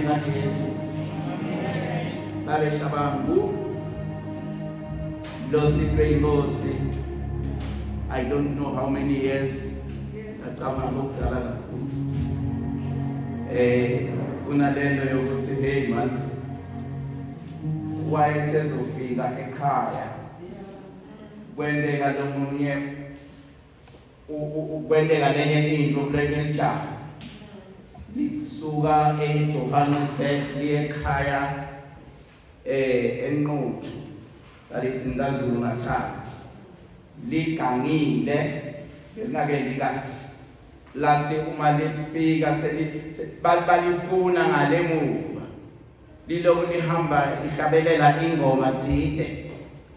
egameni likaJesu. Babe shabangu Losi Praybosi. I don't know how many years ngicabanga ukudala kakhulu. Kunalelo yokuthi hey man wayesezofika ekhaya kwendeka lomunye ukwendeka lenye into kuleli jaha lisuka eJohannesburg liye ekhaya eNquthu that is in KwaZulu Natal ligangile nake lika lase uma lifika balifuna ngale muva liloku lihamba lihlabelela ingoma thide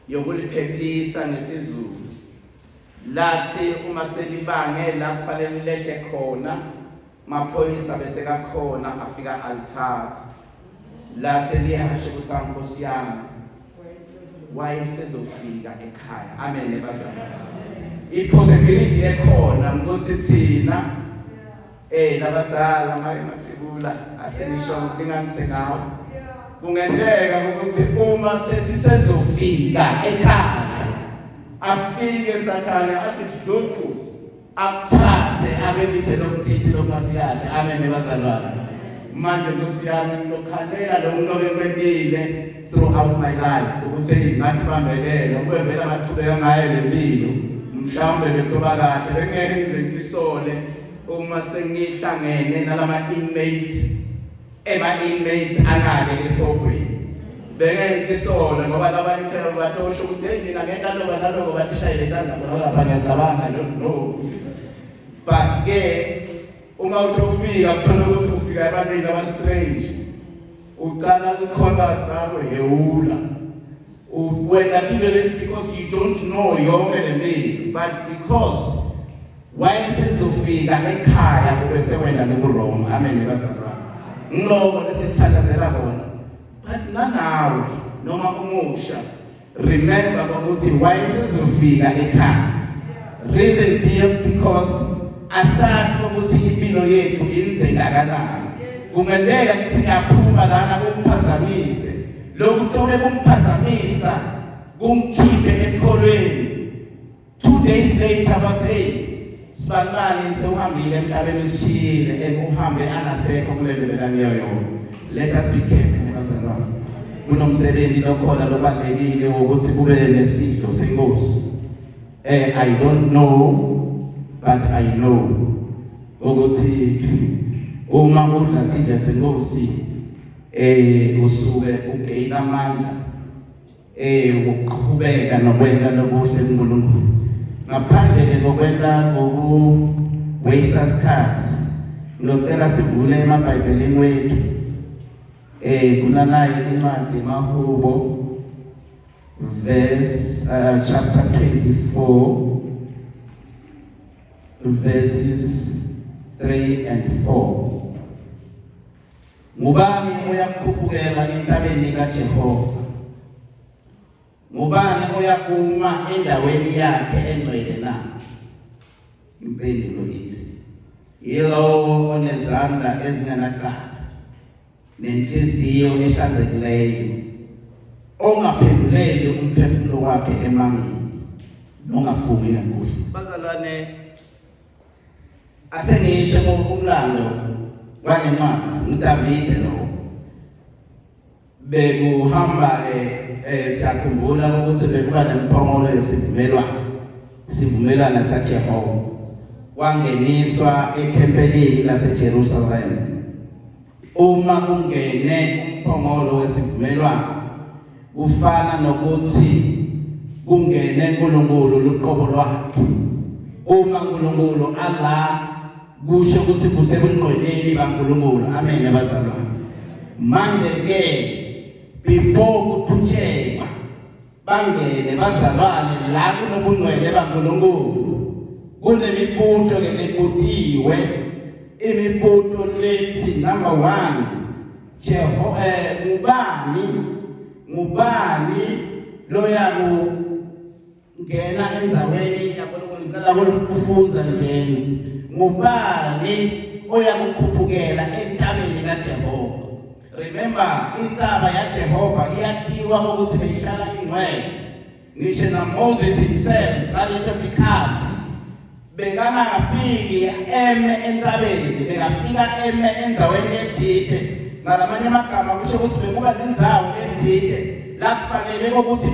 yokuliphephisa ngesizulu lathi uma selibange la kufanele lehle khona maphoyisa bese kakhona afika althatha la selihashe kusankosi yami wayesezofika ekhaya amen nebazalwane ipossibility ekhona ukuthi thina labadzala mathebula asenisho linganise ngawo kungendeka ukuthi uma sesizofika ekhaya afike sathana athi dluthu akuthathe abelise lokuthi lomasiyane amen nebazalwane manje Nkosi yami lokhandela lo muntu obekwendile throughout my life ukuthi ngathi bambelele ubevela bathubeka ngayo lempilo mhlawumbe bekuba kahle bengeke ngize ngisole uma sengihlangene nalama inmates inmates angale esogweni bengeke ngisole ngoba labanye phela batosho ukuthi hey mina ngenta naloko bathishayile tanda ngoba lapha ngiyacabanga no but ke uma utofika uthola ukuthi ufika ebantwini aba strange uqala ukukhonza sakho hewula wena tilele because you don't know yonke lempilo but because wayesezofika ekhaya bese wena lokuroma amen nebazalwane ngiloko lesithandazela kona but nanawe noma umusha remember ukuthi wayesezofika ekhaya reason being because asathi ukuthi impilo yethu inzeka kanjani kungendeka ukuthi siyaphuma lana kumphazamise lokhu tobe kumphazamisa kumkhiphe ekholweni 2 days later bathi hey sibalani sewuhambile emhlabeni sishiyile uhambe anasekho kulelo belaniyo let us be careful bazalwane kunomsebenzi lokhona lobalekile ukuthi kube nesidlo senkosi I don't know but I know ukuthi uma udla sidle senkosi usuke ugain amandla uqhubeka nokwenda lokuhle kuNkulunkulu ngaphandle kokwenda ngoku waste isikhathi ngicela sivule emabhayibhelini wethu kunanayo incwadi eMahubo verse chapter 24 verses 3 and 4 Ngubani uyakhuphukela entabeni kaJehova Ngubani uyakuma endaweni yakhe engcwele na Impendulo ithi Yilo onezandla ezinganacala nenhliziyo ehlanzekileyo ongaphenduleli umphefumulo wakhe emangeni nongafuni nenkohliso bazalwane asengisho umlando wanencwadi uDavide lo bekuhamba siyakhumbula ukuthi bekuba nemphongolo yesivumelwano saJehova wangeniswa ethempelini laseJerusalem uma kungene umphongolo wesivumelwano ufana nokuthi kungene uNkulunkulu luqobo lwakhe uma uNkulunkulu ala kusho ukuthi kusebungqweleni baNkulunkulu amen abazalwane manje ke before kuqhutshekwa bangene bazalwane la kunobungcwele baNkulunkulu kunemibuto ke lebutiwe imibuto lethi number 1 ngubani loyaku ngena enzaweni yaNkulunkulu ngicela ukufunza nje ngubani oyakukhuphukela entabeni kaJehova Remember, inzaba yaJehova iyatiwa ukuthi beyihlala ingcwele. Ngisho na Moses himself ngaleto tikhathi bekangafiki entsabeni, bekafika enzaweni ethile. Ngalamanye amagama kusho ukuthi bekuba nendzawo ethile la kufanele ukuthi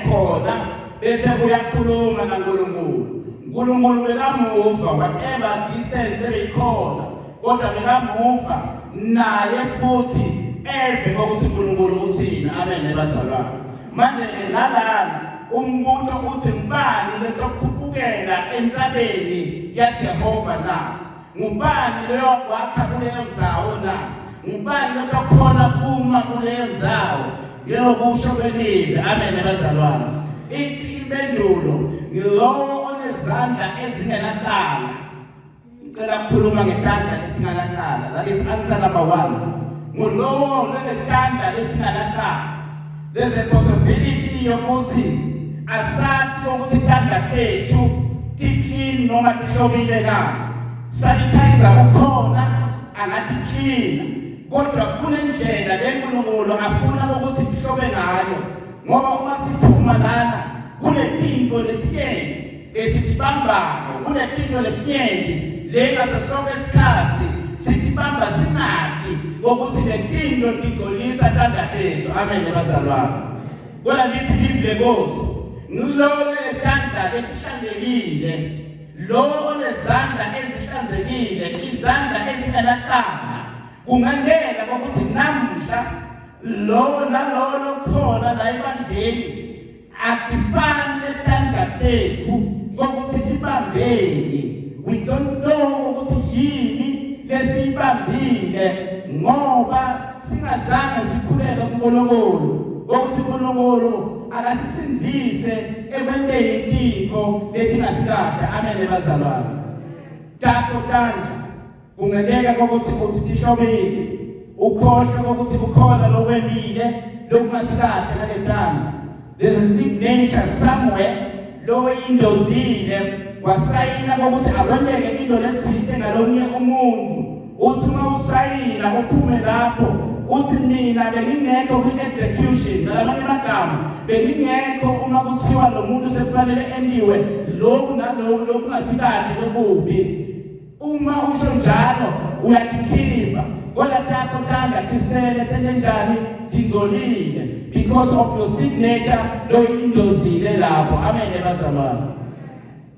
khona bese uyakhuluma naNkulunkulu. UNkulunkulu bekamuva whatever distance bebeyikhona, kodwa bekamuva naye futhi eve ukuthi uNkulunkulu uthini. Amen bazalwane. Manje nalana umbuto uthi ngubani lokukhupukela entsabeni yaJehova na? Ngubani leyo wakha kuleyo ndzawo na? Ngubani lokukhona kuma kuleyo ndzawo? Ngeyokusho kwelive. Amen bazalwane. Ithi impendulo ngilowo onezandla ezingenacala. Ngicela ukukhuluma ngetandla letingenacala. That is answer number 1. Ngulowo onetandla letingenacala. There's a possibility yokuthi asati ukuthi tandla tethu ti-clean noma tihlobile na. Sanitizer ukhona angathi clean, kodwa kunendlela leNkulunkulu afuna ukuthi tihlobe ngayo, ngoba uma siphuma lana kunetinto letinyenti esitibambayo, kunetinto letinyenti lengaso sonke isikhathi sitibamba singathi ukuthi letinto tigcolisa tandla tethu. Amen bazalwane. Kodwa lithi live lekosi ngilole letandla letihlanzekile, lo onezandla ezihlanzekile, izandla ezingenacala. Kungandeka ukuthi namhla lo nalo khona la ebandeni akufani letandla tethu ukuthi tibambeni. We don't know ukuthi yini lesibambile ngoba singazange sikhuleke kuNkulunkulu ukuthi uNkulunkulu akasisinzise ekwenteni izinto letingasikahle. Amen bazalwane. Takho tandla kungenzeka ukuthi usihlobile, ukhohlwe ukuthi kukhona lokwemile lokungasikahle naletandla. There's a signature somewhere lo indozile wasayina ukuthi akwembeke into lezithe ngalomunye umuntu. Uthi uma usayina uphume lapho uthi mina bengingekho kwi-execution. Ngalamanye amagama bengingekho uma kuthiwa lo muntu sekufanele endiwe lokhu nalokhu lokungasikahle lokubi. Uma usho njalo uyatikhipha, kodwa takho tandla tisele tenenjani tingcolile because of your signature lo indozile lapho. Amen bazalwane.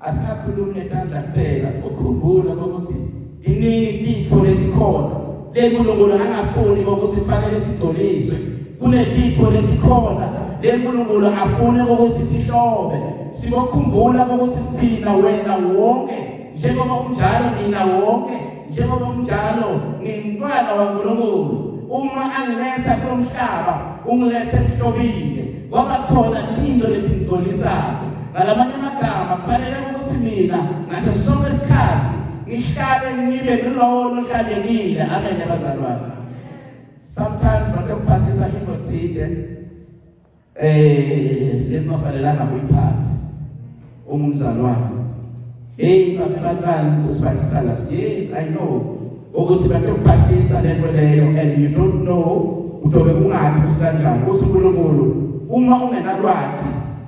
Asinakhulumi letandla kuphela, sikukhumbula ukuthi dinini titho letikhona leNkulunkulu angafuni ukuthi kufanele tigcoliswe. Kunetitho letikhona leNkulunkulu afune ukuthi tihlobe. Sikukhumbula ukuthi thina wena wonke njengoba unjalo mina wonke njengoba unjalo ngimntwana waNkulunkulu. Uma angiletha kulomhlaba ungilethe mhlobile ngoba khona into letingcolisayo. Ngalamanye amagama kufanele ukuthi mina ngaso sonke isikhathi ngihlabe ngibe kulowo ohlanekile. Amen bazalwane. Sometimes bakuphathisa into thide lekufanelanga uyiphathe umzalwane. Hey babelani usiphathisa la. Yes, I know. Ukuthi bakuphathisa lento leyo and you don't know utobe kungathi usikanjani. uNkulunkulu uma ungenalwazi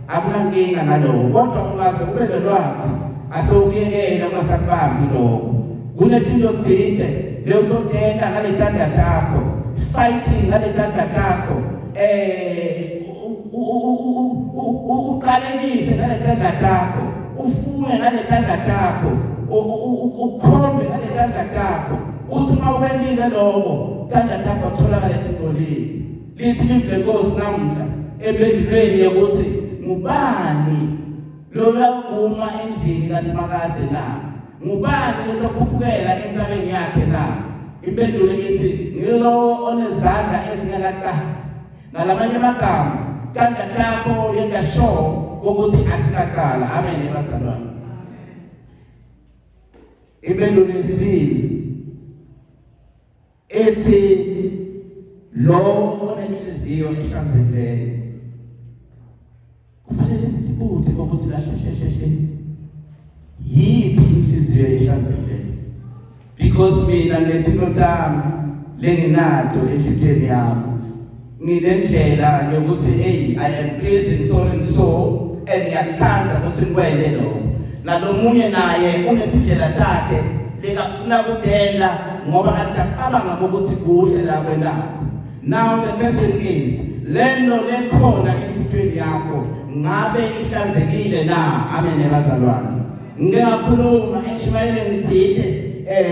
akunankinga naloko, kodwa ungaze ube nelwazi asewukuyekela ungasakubambi lokho. Kunetinto thide leyototenda ngaletandla takho, fighting ngaletandla takho, uqalekise ngaletandla takho, ufume ngaletandla takho, ukhombe ngaletandla takho. Uthi uma ukwendile lokho tandla takho kutholakala tingcolile. Lithi live lekosi namhla empendulweni yokuthi ngubani loyakuma endlini kaSimakazi la? Ngubani lokukhuphukela entsabeni yakhe la? Impendulo ithi ngilo onezandla ezingenacala. Ngalamanye amagama tandla takho yengasho ukuthi atinacala. Amen bazalwane. Impendulo yesibili ethi lo onenhliziyo ehlanzekileyo. Kufanele sizibuze ukuthi kahle yiphi inhliziyo ehlanzekileyo, because mina ngetinto tami lenginado enhlizweni yami. Ngilendlela yokuthi hey I am pleasing so and so and ngiyathanda ukuthi ngikwele lokho. Nalomunye naye unempindlela takhe lekafuna kudela ngoba acabanga ukuthi kuhle la kwendaba. Now the question is, lento lekhona enhlizweni yakho ngabe ihlanzekile na? Amen bazalwane. Ngike ngakhuluma eShayeleni ngithi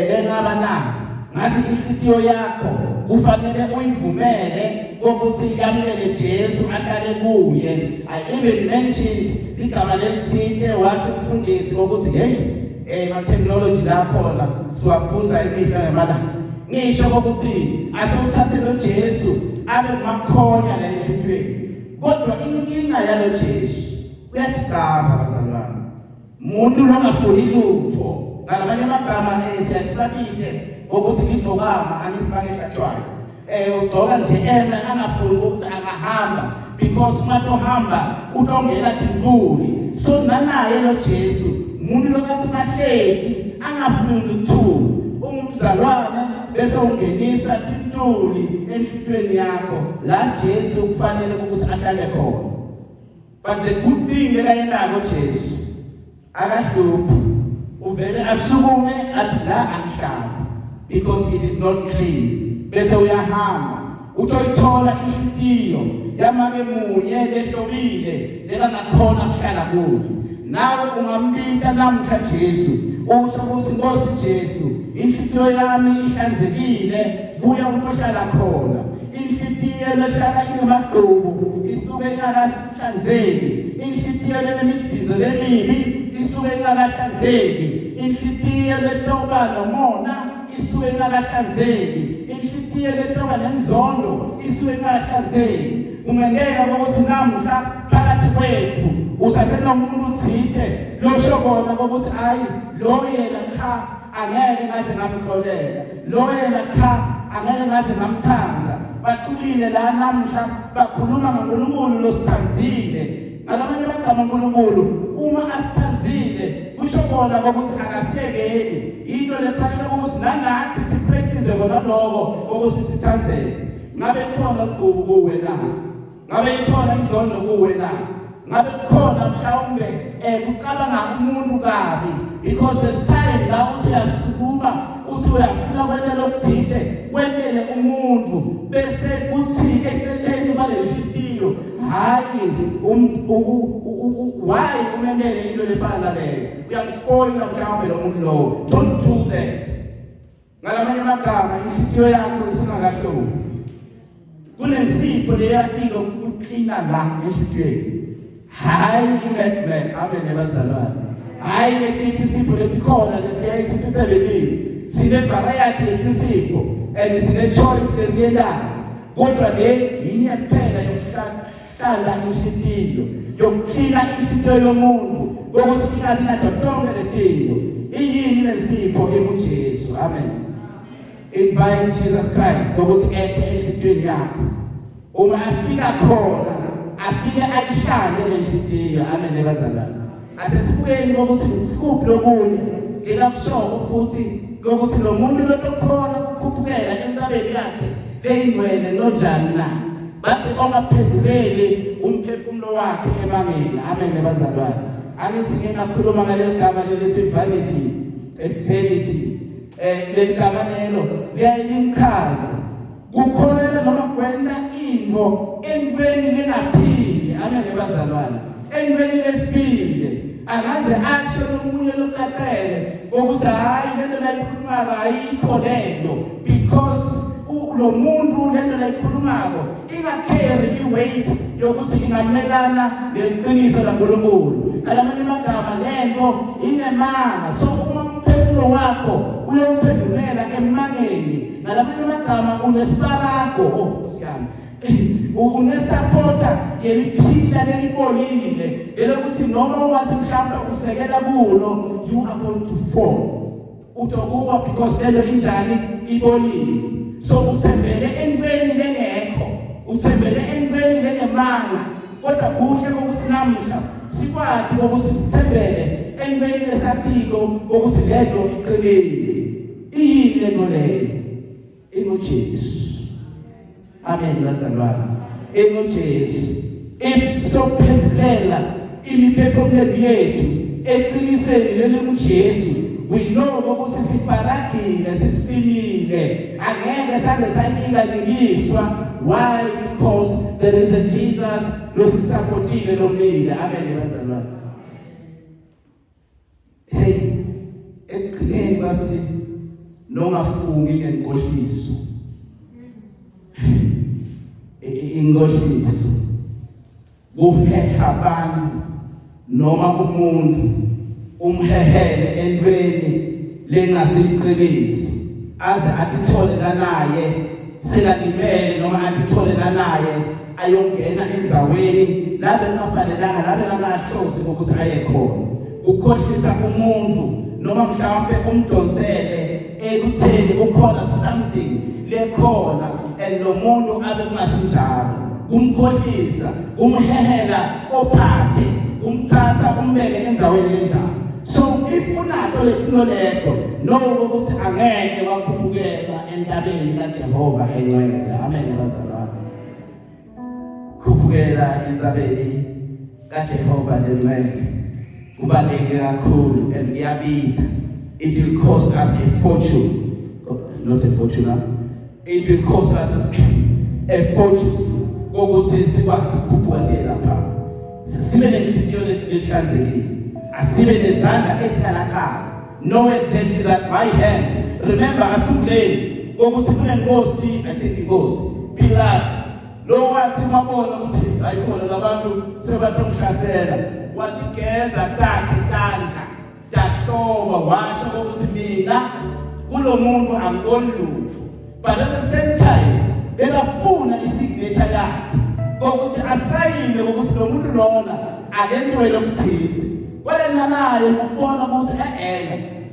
lengaba na ngathi inhliziyo yakho kufanele uyivumele ukuthi yamukele Jesu ahlale kuye. I even mentioned igama lelisithe wathi umfundisi ukuthi hey ma technology la khona siwafunza imihla nemalanga. Ngisho ukuthi asewuthathe lo Jesu abe makhonya la enhlizweni. Kodwa inkinga yalo Jesu uyatigaba bazalwane. Umuntu longafuni lutho. Ngalamanye amagama siyasibabile ukuthi ngidokama angisibangela tshwayo. Ugcoka nje angafuni ukuthi angahamba because matohamba utongena timvuli. So nanaye lo Jesu umuntu lokathi mahleki angafuni lutho. Umzalwane bese ungenisa tintuli enhlizweni yakho la Jesu kufanele ukuthi ahlale khona. But the good thing lekayenako Jesu akahluphi. Uvele asukume athi la angihlala because it is not clean. Bese uyahamba utoyithola inhliziyo yamake munye lehlobile lekanakhona kuhlala kuyo. Nawe ungambika namhla Jesu usho ukuthi Nkosi Jesu inhliziyo yami ihlanzekile buya utohlala khona. Inhliziyo lehlala inemagqubu isuke ingakahlanzeki. Inhliziyo lenemidlizo lemibi isuke ingakahlanzeki. Inhliziyo letoba nomona isuke ingakahlanzeki. Inhliziyo letoba nenzondo isuke ingakahlanzeki. Ungengeka ukuthi namhla phakathi kwethu usasenomuntu uthithe losho kona ukuthi hayi lo yena cha angeke ngaze ngamxolela, lo yena cha angeke ngaze ngamthanda. Bathulile la namhla bakhuluma ngoNkulunkulu losithanzile. Ngalamanye amagama uNkulunkulu uma asithanzile kusho kona ukuthi akasiyekeli. Into lefanele ukuthi nanathi sipractice kona lokho ukuthi sithanzele. Ngabe khona uqhubu kuwe na? Ngabe ikhona inzondo kuwe na? Ngabe khona mhlawumbe kucabanga umuntu kabi because there's time la usiyasukuma uthi uyafuna kwendela okuthide kwendele umuntu bese kuthi eceleni balelihitiyo hayi why umendele into lefana leyo uyamspoila mhlawumbe lo muntu lowo. Don't do that. Ngalamanye amagama inhliziyo yakho isingakahloli kunensipho leyatiko ukuklina la enhliziyweni. Hayi iMacBlack amen bazalwane. Hayi lekithi isipho letikhona lesiyayisithi 7 days. Sine variety yetisipho and sine choice lesiyendayo. Kodwa le yinye kuphela yokuhlala inhliziyo, yokuklina inhliziyo yomuntu ukuthi ingabi nazo tonke letinto. Iyini lesipho emuJesu. Amen. Invite Jesus Christ ukuthi ethe enhliziyweni yakho. Uma afika khona afike ayihlale lenhliziyo. Amen bazalwane. Asesibukeni ukuthi sikuphi lokunye lekakusho futhi ukuthi lo muntu lotokhona ukukhuphukela entabeni yakhe leyingcwele nojani na bathi ongaphenduleli umphefumulo wakhe emangeni. Amen bazalwane. Angithi ngingakhuluma ngale gama leli vanity legama lelo liyayichaza kukholela noma kwenda into emveni lengaphili. Amen bazalwane. Emveni lefile angaze asho lomunye loqaqele ukuthi hayi lento layikhulumaka ayikho lento because lo muntu lento layikhulumako ingacarry iweight yokuthi ingamelana neqiniso laNkulunkulu. Alamanye amagama lento inemanga. So uma umphefumulo wakho uyomphendulela emangeni ngalamanye amagama unesparako siyami unesupporter yeliphila lelibolile elokuthi noma wathi mhlawumbe usekela kulo you are going to fall utokuwa because lelo injani ibolile. So uthembele emveni lengekho, uthembele emveni lengemanga. Kodwa kuhle ukuthi namhla sikwazi ukuthi sithembele emveni lesatiko ukuthi lento iqinile. Iyini lento leyo? inguJesu. Amen bazalwane. InguJesu. If sophendulela imiphefumulo yethu eqiniseni lelinguJesu, we know ukuthi siparakile sisimile angeke saze sanikaliswa. Why? Because there is a Jesus losisapotile lomile. Amen bazalwane. Hey, ekugcineni bathi nongafungi ngenkohliso. Inkohliso kuheha abantu noma umuntu umhehele entweni lengasiqiniso aze atitholela naye selalimele noma atitholela naye ayongena endzaweni labe ngafanelanga labe ngakahlosi ukuthi aye khona. Ukukhohlisa umuntu noma mhlawumbe umdonsele ekutheni kukhona something lekhona and lo muntu abe kungasinjalo, kumkhohlisa, kumhehela ophathe, umthatha umbeke endzaweni enjalo. So if unato letino leto no ukuthi angeke wakhuphukela entabeni kaJehova engcwele. Amen bazalwane. Khuphukela entabeni kaJehova engcwele kubaleke kakhulu and ngiyabika. It will cost us a fortune. Not a fortune. It will cost us a fortune. Ukuthi sikwakhuphuka siye lapha. Sibe nenhliziyo lehlanzekile. Asibe nezandla ezinalakhala. Know exactly that my hands. Remember asikhumbuleni ukuthi kunenkosi, I think inkosi Pilato. Lo wathi mabona ukuthi ayikhona labantu sebathongishasela. Watigeza takhe tandla. Dahloba washo ukuthi mina kulo muntu angiboni lutho. But at the same time bebafuna isignature yakhe ukuthi asayine ukuthi lo muntu lona akentwe lokuthile. Wena naye ukubona ukuthi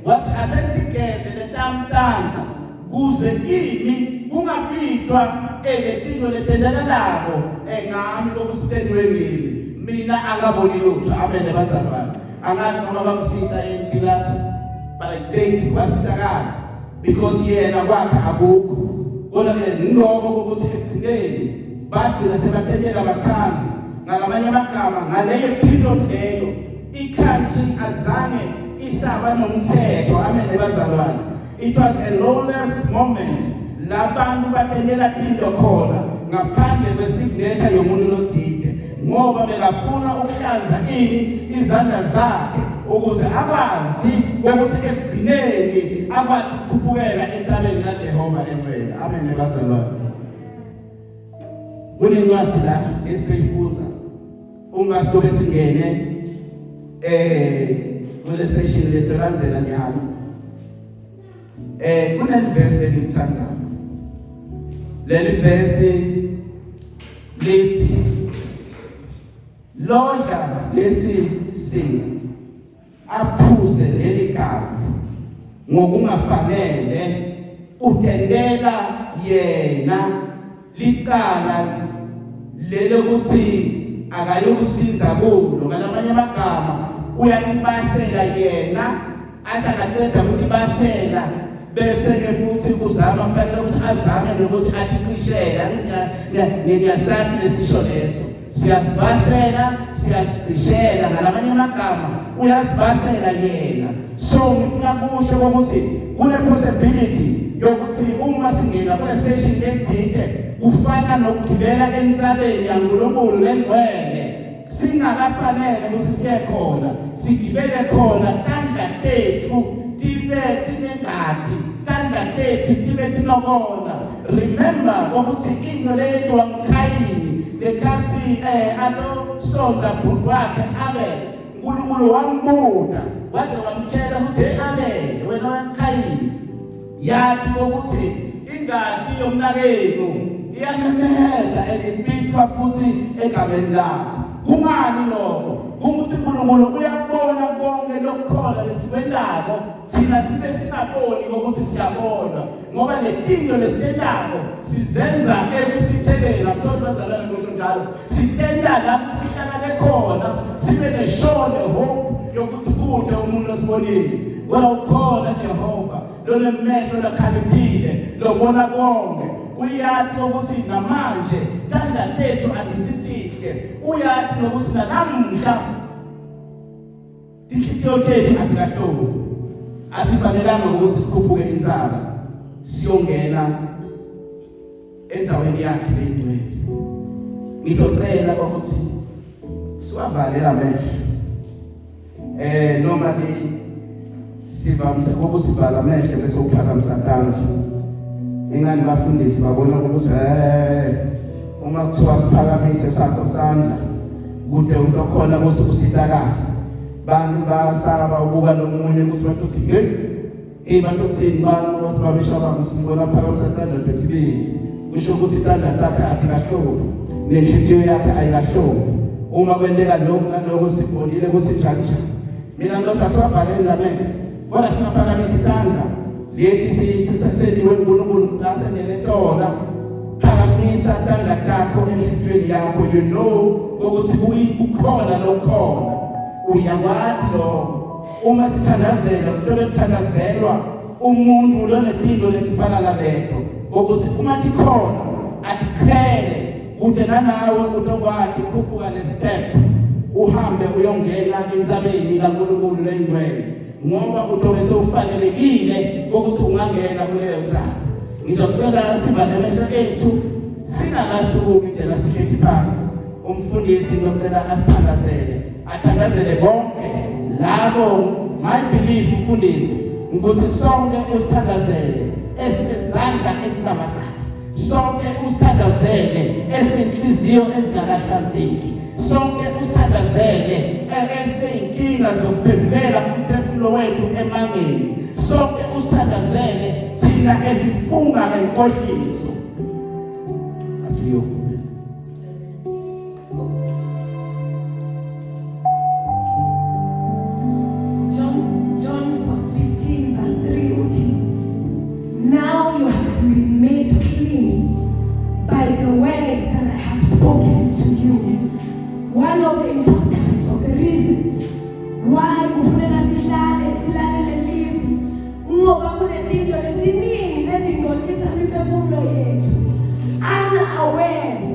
wathi asentigeze letamtanda kuze kimi kungabithwa letino letendelelako ngami lokusitendwe ngimi mina angaboni lutho. Amen bazalwane. Angathi noma bamsita ePilato but I think wasitakala because yena kwakhe akukho. Kodwa ke ngiloko ukuthi ekugcineni bagcina sebaphekela abathanzi ngalamanye amagama ngaleyo period leyo i-country azange isaba nomthetho. Amen bazalwane. It was a lawless moment. Labantu baphekela into khona ngaphandle kwesignature yomuntu lothile ngoba belafuna ukuhlanza izandla zakhe ukuze abazi ukuthi ekugcineni abantu ukhuphukela entabeni kaJehova engcwele. Amen bazalwane. Kunencwadi la esiyifunza uma sitobe singene kule section letolandzela nyalo. Kuneverse elithathayo. Leli verse lithi lodla lesi singa aphuze leli gazi ngokungafanele utendela yena licala lelokuthi akayokusinza kulo. Ngalamanye amagama uyakubasela yena asakaqeda ukubasela bese ke futhi uzama kufanele ukuthi azame nokuthi atiqishela. Ngiyasathi lesisho leso siyazibasela siyazishela ngalamanye amagama uyazibasela yena. So ngifuna kusho ukuthi kule possibility yokuthi uma singena kule session lezithe kufana nokugibela entsabeni yaNkulunkulu lengcwele singakafanele ukuthi siye khona sigibele khona tandla tethu tibe tinengadi tandla tethu tibe tinobona. Remember ukuthi into leyo waKhayini lekhathi atosonza bhuti wakhe Abel uNkulunkulu wambuza waze wamtshela ukuthi Abel wena waKhayini yathi ukuthi ingadi yomnakenu iyanemeheda elibithwa futhi egameni lakho. Kungani lokho? Ukuthi uNkulunkulu uyabona konke lokukhona lesikwelako thina sibe singaboni ukuthi siyabona ngoba letinto lesitendako sizenza ekusithelena. Msonto bazalwane kusho njalo sitenda la kufihlakale khona sibe neshone hope yokuthi kude umuntu osibonile. Wena ukhona Jehova lona mehlo lakhaliphile uyobona konke. Uyathi ukuthi namanje tanda tethu adisitike. Uyathi nokuthi namhla tinhlithiyo tethu adikahlobo. Asifanelanga ukuthi sikhuphuke insaba siyongena endaweni yakhe lengcwele. Ngizocela ukuthi siwavale lamehlo. Normally sivamise ukusivala amehlo bese uphakamisa isandla. Ingani bafundisi babona ukuthi uma kuthiwa siphakamise sakho sandla kude ukhona ukuthi usitakala. Bantu basaba ubuka nomunye ukuthi bathi bantu thini bantu basibabeshaba ngisimbona phakamisa isandla betibili. Kusho ukuthi isandla lakhe adikahlobo nenhlitiyo yakhe ayikahlobo. Uma kwendeka lokho nalokho sibonile ukuthi njani. Mina ngosasiwavaleni lamehlo. Kodwa singaphakamisa isandla lethi sisaseliwe uNkulunkulu laseneletola. Phakamisa isandla takho enhlitiyweni yakho, you know ukuthi ukhona lokhona. Uyakwazi lo uma sithandazela into ethandazelwa umuntu lonedingo lekufana nalento ukuthi uma tikhona atikhele kude nanawe utokwazi ukukhuphuka le-step uhambe uyongena enzabeni kaNkulunkulu lengcwele ngoba utobe sewufanelekile ukuthi ungangena kuleyo nzaba. Ngizocela sivale amehlo ethu singakasukumi nje lasihleli phansi. Umfundisi ngicela asithandazele, athandazele bonke labo my belief umfundisi ukuthi sonke usithandazele esinezandla ezinamacala, sonke usithandazele esinenhliziyo ezingakahlanzeki, sonke usithandazele esineyinkinga zokuphembelela umphefumulo wethu emangeni, sonke usithandazele thina esifunga ngenkohliso. Athiyo now you have been made clean by the word that I have spoken to you. One of the importance of the reasons why kufuneka silalele livi ngoba kunezinto letiningi letingcolisa imiphefumulo yethu unawares.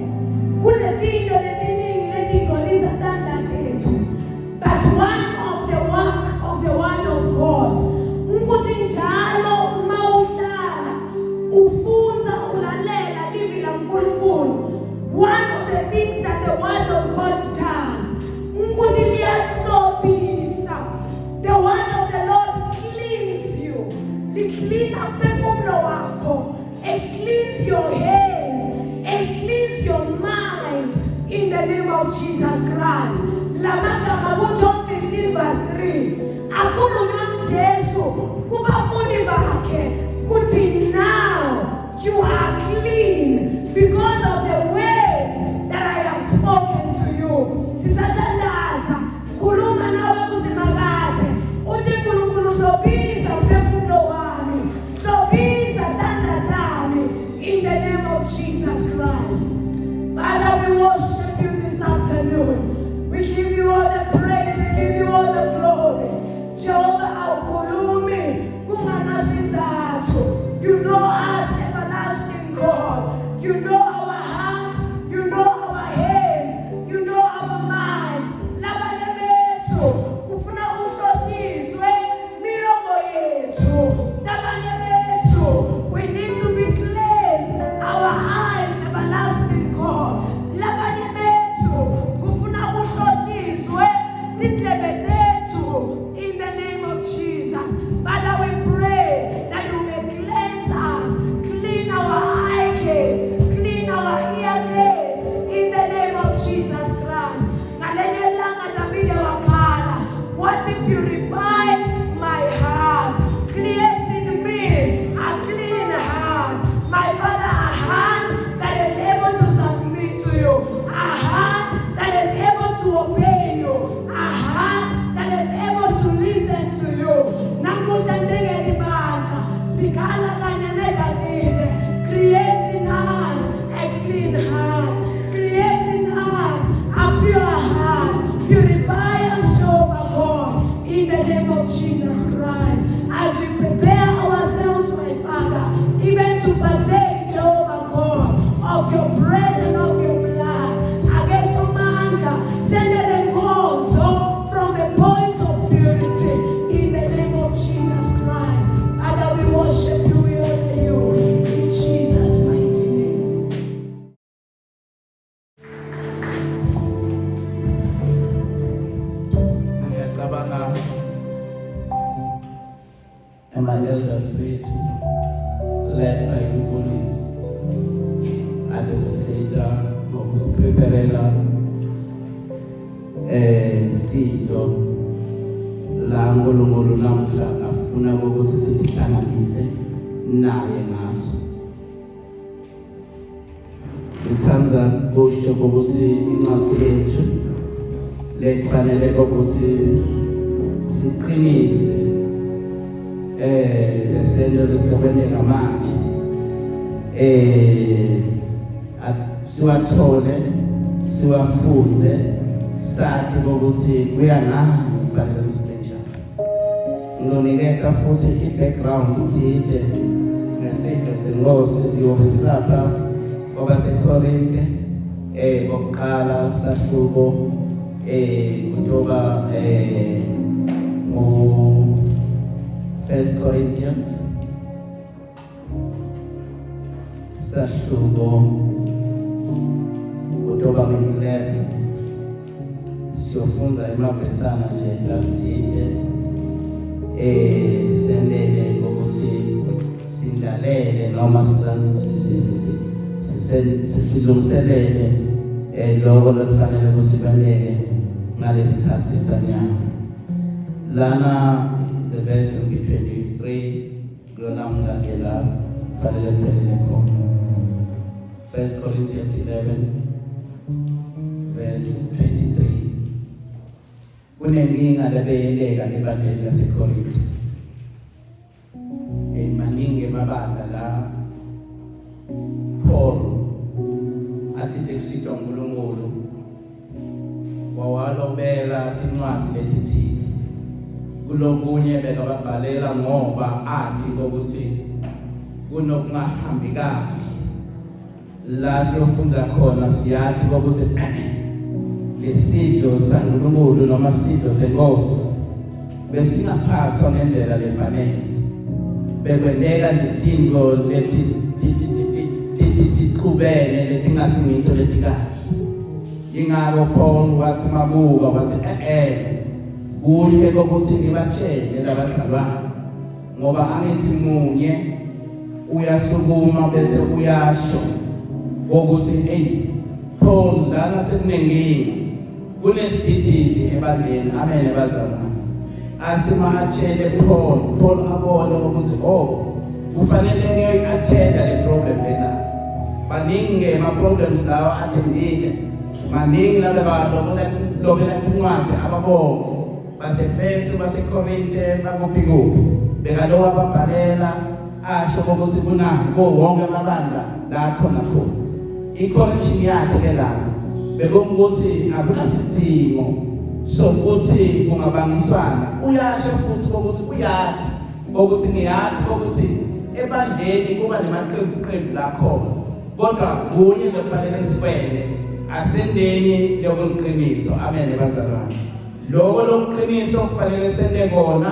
Kunezinto letiningi letingcolisa isandla lethu, but one of the work of the word of God ukuthi njalo ufunza ulalela livi la uNkulunkulu. One of the things that the word of God does ukuthi liyahlobisa. The word of the Lord cleans you. It cleans up umphefumulo wakho. It cleans your hands. It cleans your mind in the name of Jesus Christ. Lamagama ku John 15 verse 3. Akhulunywa nguJesu kubafundi bakhe kuthi now you are clean because of the words that I have spoken to you. Sisathandaza khuluma nawe kuzimakathe uthi uNkulunkulu hlobisa umphefumulo wami, hlobisa isandla lami in the name of Jesus Christ. Father, we worship you this afternoon. We give you all the praise, we give you all the glory. Jehovah, our kulumi kunganasi leaders wethu led by umfundisi ade sisita ngokusipreparela sidlo la uNkulunkulu namhla afuna ukuthi sihlanganise naye ngaso. Ngithanda kusho ukuthi incwadi yethu lekufanele ukuthi siqinise lesento lesikubendeka manje siwathole siwafunze sathi ukuthi kuya ngani kufanele sibenjani. Ngizonikeza futhi i-background thile ngesinto sengosi siyobe silapha kwabaseKorinte kokuqala sahluko kutoka ngo 1 Corinthians sahluko kutoka ngo-11 siyofunza emavesana nje lathile sendele ukuthi sindalele noma silungiselele lokho lekufanele kusibaleke ngalesikhathi sanyama. Lana the verse will be 23 kuyona mngakela kufanele kufanele khona 1 Corinthians 11 verse 23. Kunenkinga lebeyeleka ebandleni laseKorinte. Maningi emabandla la Paul athi kusitwa uNkulunkulu wawalobela incwadi letithile kulokunye bekababhalela ngoba athi ukuthi kunokungahambi kahle la siyofunza khona siyathi ukuthi lesidlo saNkulunkulu noma isidlo senkosi besingaphathwa ngendlela lefanele bekwendeka nje tinto tixubene letingasinto letikahle. Ingako Paul wathi mabuka wathi kuhle ukuthi ngibatshele labazalwane ngoba angithi munye uyasukuma bese uyasho ukuthi Paul lana sekunenkinga kunesidididi ebandleni. Amen bazalwane. Asima atshele Paul abone ukuthi kufanele ngiyoyi-attenda le problem lena. Maningi ama-problems lawa athendile maningi lokela incwadi ababonke basefeso baseKorinte bakuphi bekaloku ababhalela asho ukuthi kunani wonke amabandla la khona khona. I-correction yakhe ke lana bekungukuthi akunasidingo sokuthi kungabangiswana. Uyasho futhi ukuthi uyadi ukuthi ngiyadi ukuthi ebandleni kuba nemaqembu lakhona kodwa kunye lokufanele sikwele asendeni lokuqiniso. Amen bazalwane. Lokho lokuqiniso kufanele sende kona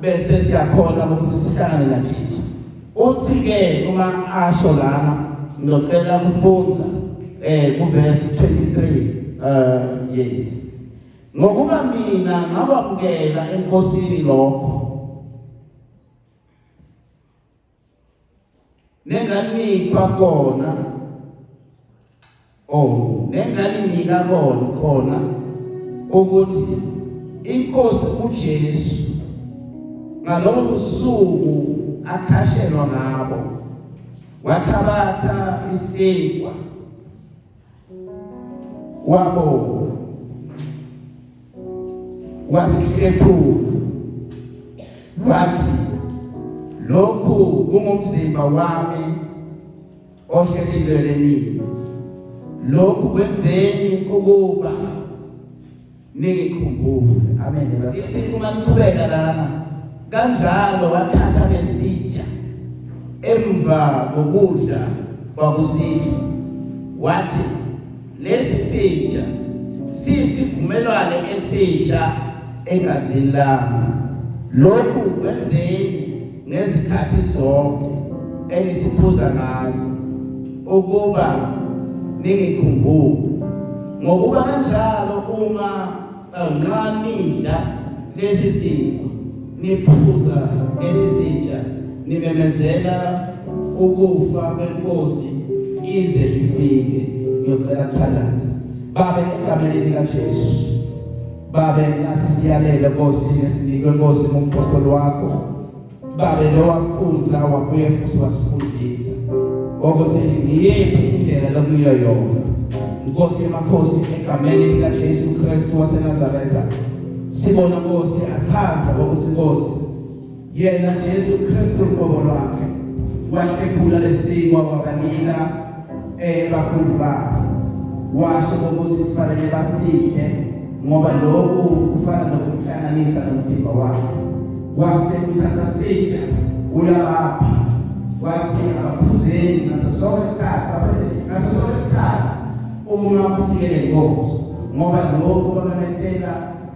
bese siyakhona ukuthi sihlangane naJesu. Uthi ke uma asho lana ngicela kufunza kuverse 23 yes. Ngokuba mina ngabamukela enkosini lokho nenganikwa kona nenganinika kona ukuthi inkosi uJesu ngalobo busuku akhashelwa ngabo wathabatha isinkwa wabo wasihlephula wathi lokhu kungumzimba wami ohlethilelwe nini. Lokhu kwenzeni ukuba ningikhumbule. Amen. Ithi uma niqhubeka lana kanjalo wathatha lesitsha emva kokudla kwakusihlwa wathi lesi sitsha sisivumelwano esisha egazini lami. Lokhu kwenzeni ngezikhathi zonke enisiphuza ngazo ukuba ningikhumbule. Ngokuba kanjalo uma nxa nidla lesi sinkwa niphuza lesi sitsha nimemezela ukufa kwenkosi ize ifike. Ngiyocela kuthandaza Baba egameni likaJesu. Baba nasi siyalele Nkosi nesinikwe Nkosi ngomphostoli wakho. Baba lo wafunza wabuye futhi wasifundisa. Ukuthi ngiyiphi indlela lokuyo yona. Nkosi emakhosi egameni likaJesu Kristu waseNazaretha. Sibona Nkosi achaza ukuthi Nkosi yena Jesu Kristu uqobo lwakhe wahlephula lesikwa kwabanika bafundi bakhe. Washo ukuthi kufanele basidle ngoba lokhu kufana nokuhlanganisa nomthimba wakhe. Wase uthatha sitsha uyabapha wathi abaphuzeni ngaso sonke isikhathi uma kufikele inkonzo ngoba lokhu bametela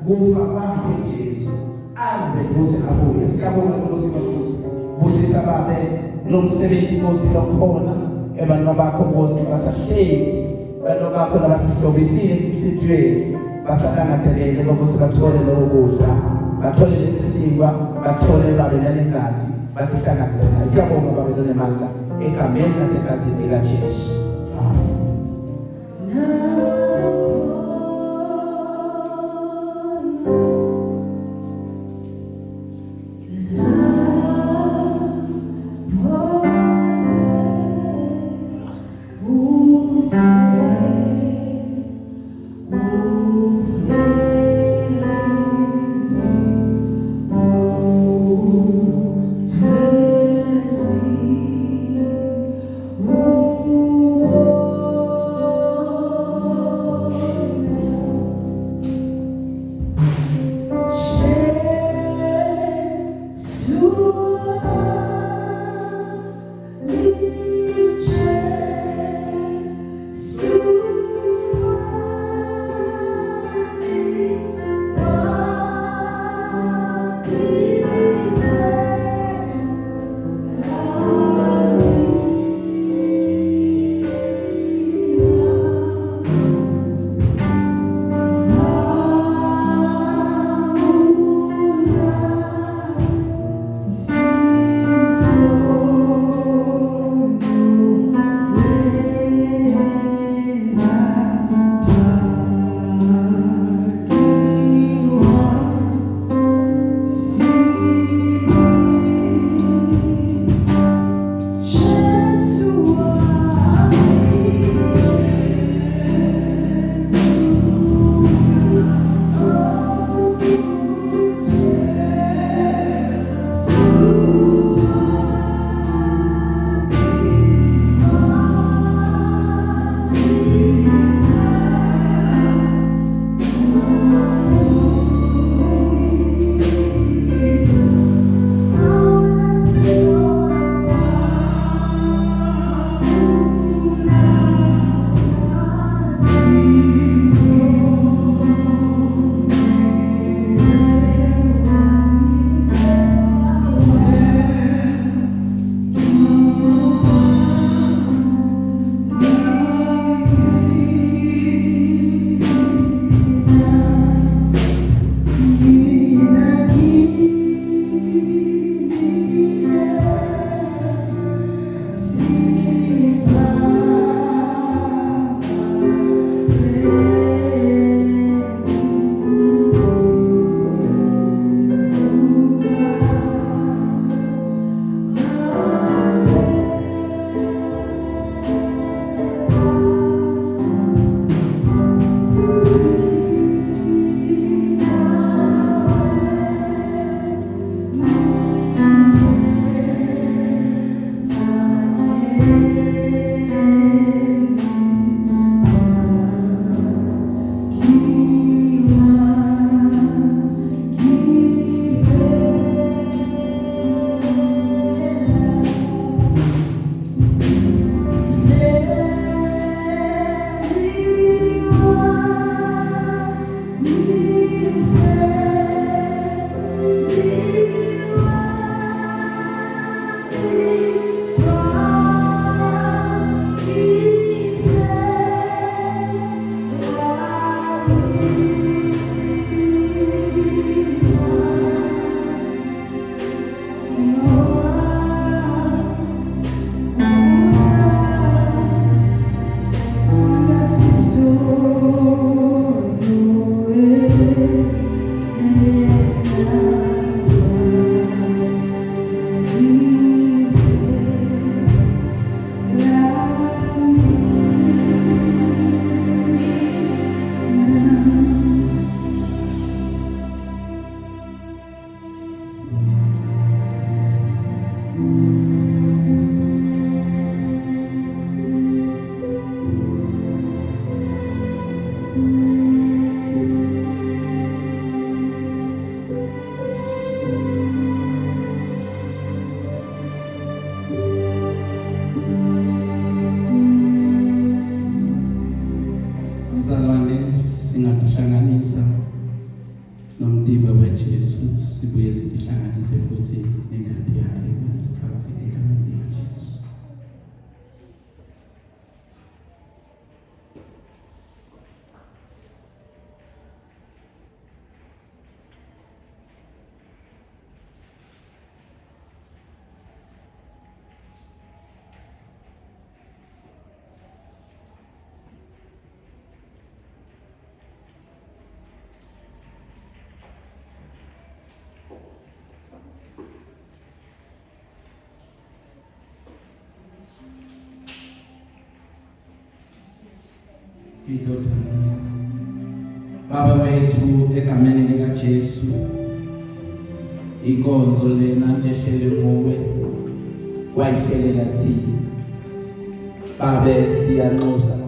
kufa kwakhe Jesu aze futhi abuye. Siyabonga Nkosi bakhosi busisa babe lo msebenzi Nkosi lokhona ebantwana bakho Nkosi basahleli bantu bakho labahlobisile enhlizweni basalangadelele Nkosi bathole lo kudla bathole lesisikwa bathole babe nalengadi bathikana kusena. Siyabonga babe lonemandla egameni nasegazini likaJesu. Amen. Oh Mzalwane singakuhlanganisa nomtimba weJesu sibuye sihlanganise futhi nengadi yakhe ngesikhathi egameni likaJesu. Idothanisa Baba wethu egameni likaJesu inkonzo lena lehlele ngowe wayihlelela thina Babe siyanxusa